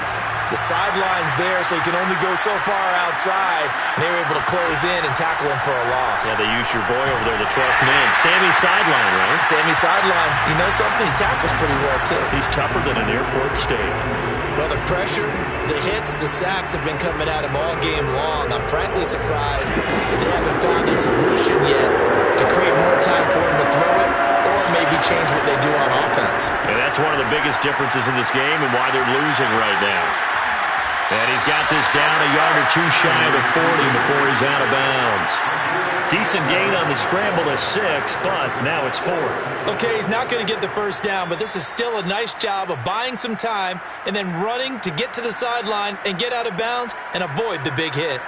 The sideline's there, so he can only go so far outside. And they were able to close in and tackle him for a loss. Yeah, they used your boy over there, the 12th man. Sammy Sideline, right? Sammy Sideline. You know something? He tackles pretty well, too. He's tougher than an airport steak. Well, the pressure, the hits, the sacks have been coming at him all game long. I'm frankly surprised that they haven't found a solution yet to create more time for him to throw it or maybe change what they do on offense. And that's one of the biggest differences in this game and why they're losing right now. And he's got this down a yard or two shy of the 40 before he's out of bounds. Decent gain on the scramble of 6, but now it's 4th. Okay, he's not going to get the first down, but this is still a nice job of buying some time and then running to get to the sideline and get out of bounds and avoid the big hit.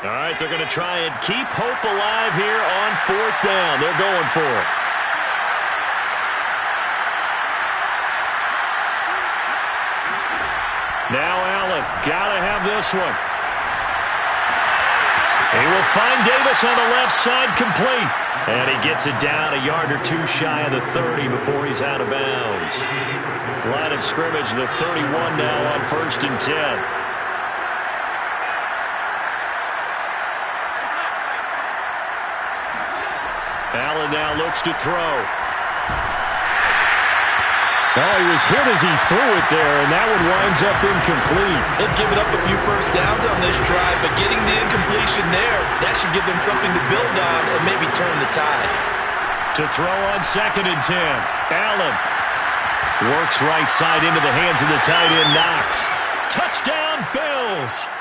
All right, they're going to try and keep hope alive here on 4th down. They're going for it. Now Allen, gotta have this one. He will find Davis on the left side, complete. And he gets it down a yard or two shy of the 30 before he's out of bounds. Line of scrimmage, the 31 now on 1st and 10. Allen now looks to throw. Oh, he was hit as he threw it there, and that one winds up incomplete. They've given up a few first downs on this drive, but getting the incompletion there, that should give them something to build on and maybe turn the tide. To throw on 2nd and 10. Allen works right side into the hands of the tight end, Knox. Touchdown, Bills!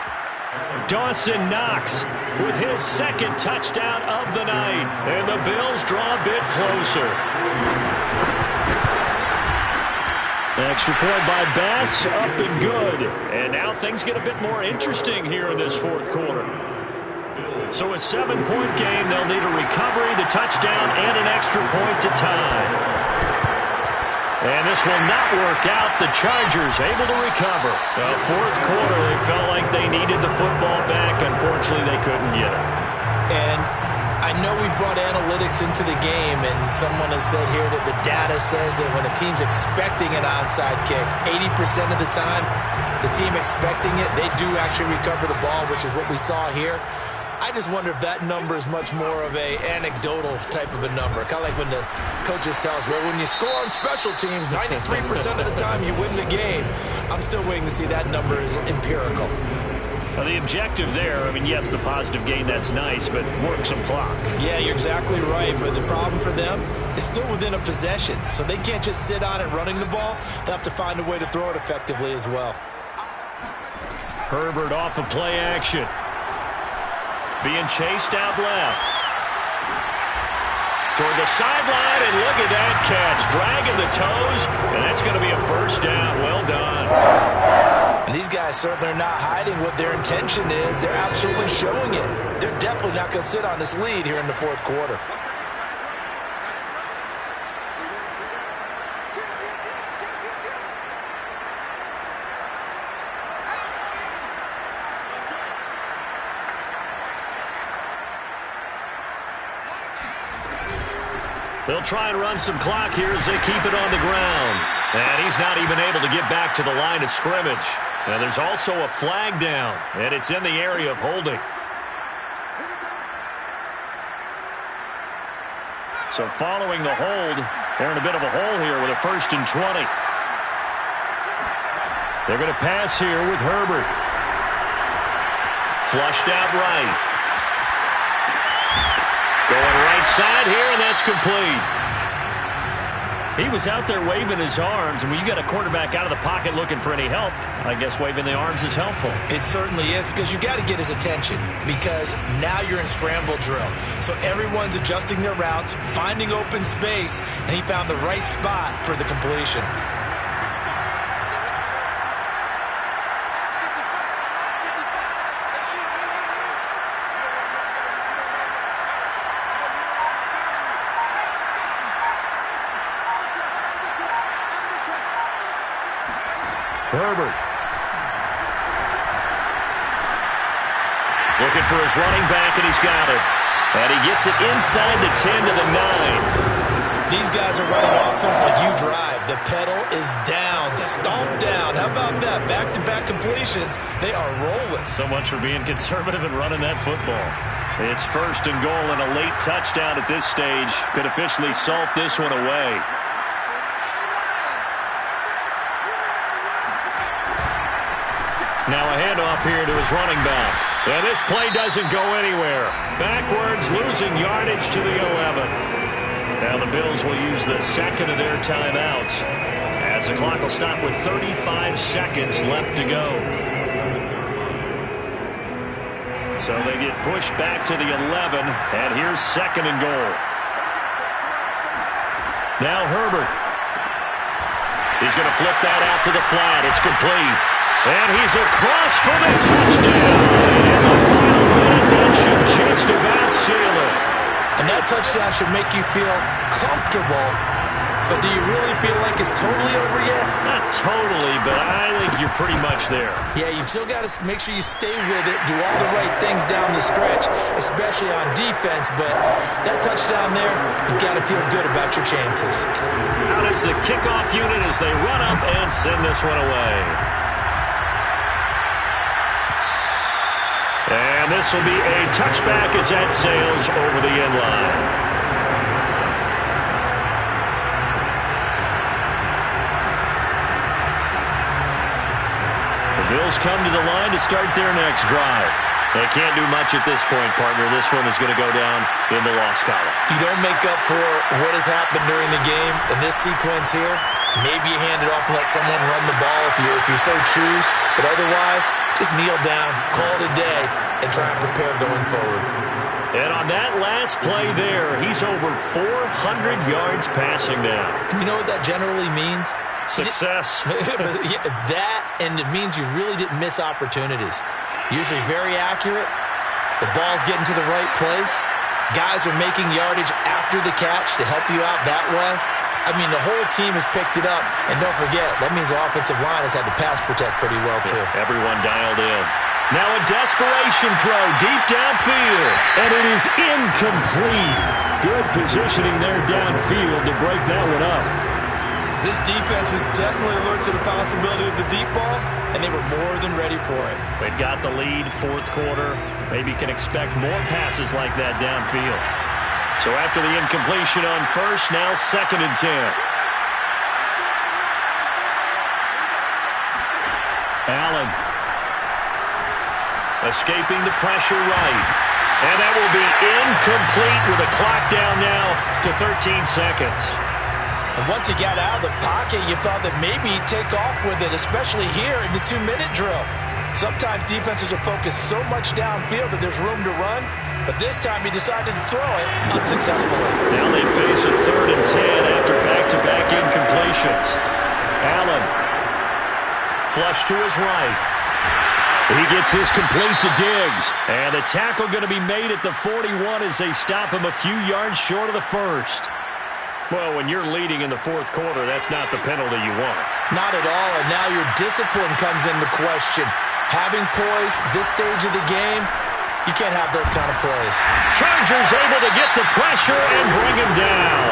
Dawson Knox with his 2nd touchdown of the night. And the Bills draw a bit closer. Extra point by Bass, up and good. And now things get a bit more interesting here in this 4th quarter. So a 7-point game, they'll need a recovery, the touchdown, and an extra point to tie. And this will not work out. The Chargers able to recover. 4th quarter, they felt like they needed the football back. Unfortunately, they couldn't get it. And I know we brought analytics into the game, and someone has said here that the data says that when a team's expecting an onside kick, 80% of the time, the team expecting it, they do actually recover the ball, which is what we saw here. I just wonder if that number is much more of a anecdotal type of a number. Kind of like when the coaches tell us, well, when you score on special teams, 93% of the time you win the game. I'm still waiting to see that number is empirical. Well, the objective there, I mean, yes, the positive gain, that's nice, but work some clock. Yeah, you're exactly right, but the problem for them is still within a possession, so they can't just sit on it running the ball. They'll have to find a way to throw it effectively as well. Herbert off of play action. Being chased out left. Toward the sideline, and look at that catch. Dragging the toes, and that's going to be a first down. Well done. And these guys certainly are not hiding what their intention is. They're absolutely showing it. They're definitely not going to sit on this lead here in the 4th quarter. They'll try and run some clock here as they keep it on the ground. And he's not even able to get back to the line of scrimmage. Now there's also a flag down, and it's in the area of holding. So following the hold, they're in a bit of a hole here with a 1st and 20. They're going to pass here with Herbert. Flushed out right. Going right side here, and that's complete. He was out there waving his arms, and when you got a quarterback out of the pocket looking for any help, I guess waving the arms is helpful. It certainly is, because you got to get his attention, because now you're in scramble drill. So everyone's adjusting their routes, finding open space, and he found the right spot for the completion. Herbert. Looking for his running back, and he's got it. And he gets it inside the 10 to the 9. These guys are running offense like you drive. The pedal is down, stomped down. How about that? Back-to-back completions. They are rolling. So much for being conservative and running that football. It's 1st and goal, and a late touchdown at this stage could officially salt this one away. Now a handoff here to his running back. And this play doesn't go anywhere. Backwards, losing yardage to the 11. Now the Bills will use the second of their timeouts as the clock will stop with 35 seconds left to go. So they get pushed back to the 11, and here's second and goal. Now Herbert. He's going to flip that out to the flat. It's complete. And he's across for the touchdown. In the final minute, that should just about seal it. And that touchdown should make you feel comfortable. But do you really feel like it's totally over yet? Not totally, but I think you're pretty much there. Yeah, you've still got to make sure you stay with it, do all the right things down the stretch, especially on defense. But that touchdown there, you've got to feel good about your chances. Out is the kickoff unit as they run up and send this one away. And this will be a touchback as that sails over the end line. Bills come to the line to start their next drive. They can't do much at this point, partner. This one is going to go down in the loss column. You don't make up for what has happened during the game in this sequence here. Maybe you hand it off and let someone run the ball if you so choose. But otherwise, just kneel down, call it a day, and try and prepare going forward. And on that last play there, he's over 400 yards passing now. You know what that generally means? Success. That, and it means you really didn't miss opportunities. Usually very accurate. The ball's getting to the right place. Guys are making yardage after the catch to help you out that way. I mean, the whole team has picked it up. And don't forget, that means the offensive line has had to pass protect pretty well, too. Yeah, everyone dialed in. Now a desperation throw deep downfield. And it is incomplete. Good positioning there downfield to break that one up. This defense was definitely alert to the possibility of the deep ball, and they were more than ready for it. They've got the lead, fourth quarter. Maybe can expect more passes like that downfield. So after the incompletion on first, now second and 10. Allen. Escaping the pressure right. And that will be incomplete with a clock down now to 13 seconds. And once he got out of the pocket, you thought that maybe he'd take off with it, especially here in the 2-minute drill. Sometimes defenses will focus so much downfield that there's room to run, but this time he decided to throw it unsuccessfully. Now they face a 3rd and 10 after back-to-back incompletions. Allen, flush to his right. He gets this complete to Diggs. And the tackle going to be made at the 41 as they stop him a few yards short of the first. Well, when you're leading in the fourth quarter, that's not the penalty you want. Not at all, and now your discipline comes into question. Having poise this stage of the game, you can't have those kind of plays. Chargers able to get the pressure and bring him down.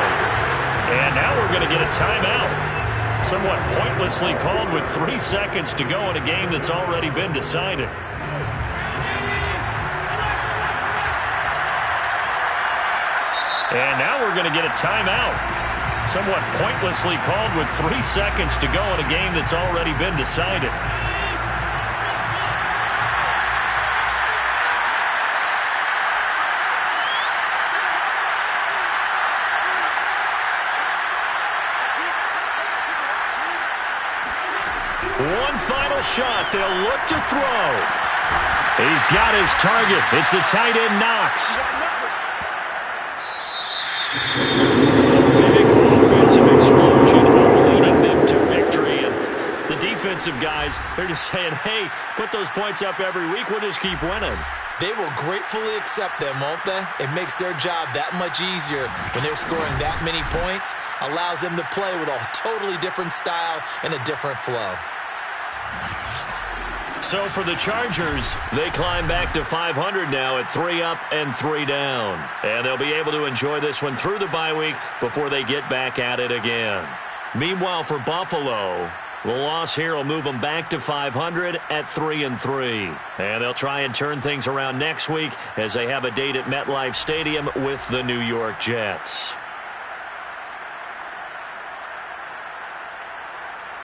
And now we're going to get a timeout. Somewhat pointlessly called with 3 seconds to go in a game that's already been decided. And now we're going to get a timeout. Somewhat pointlessly called with 3 seconds to go in a game that's already been decided. One final shot. They'll look to throw. He's got his target. It's the tight end Knox. Big offensive explosion leading them to victory. And the defensive guys, they're just saying, hey, put those points up every week. We'll just keep winning. They will gratefully accept them, won't they? It makes their job that much easier when they're scoring that many points. Allows them to play with a totally different style and a different flow. So for the Chargers, they climb back to 500 now at 3 up and 3 down. And they'll be able to enjoy this one through the bye week before they get back at it again. Meanwhile, for Buffalo, the loss here will move them back to 500 at 3 and 3. And they'll try and turn things around next week as they have a date at MetLife Stadium with the New York Jets.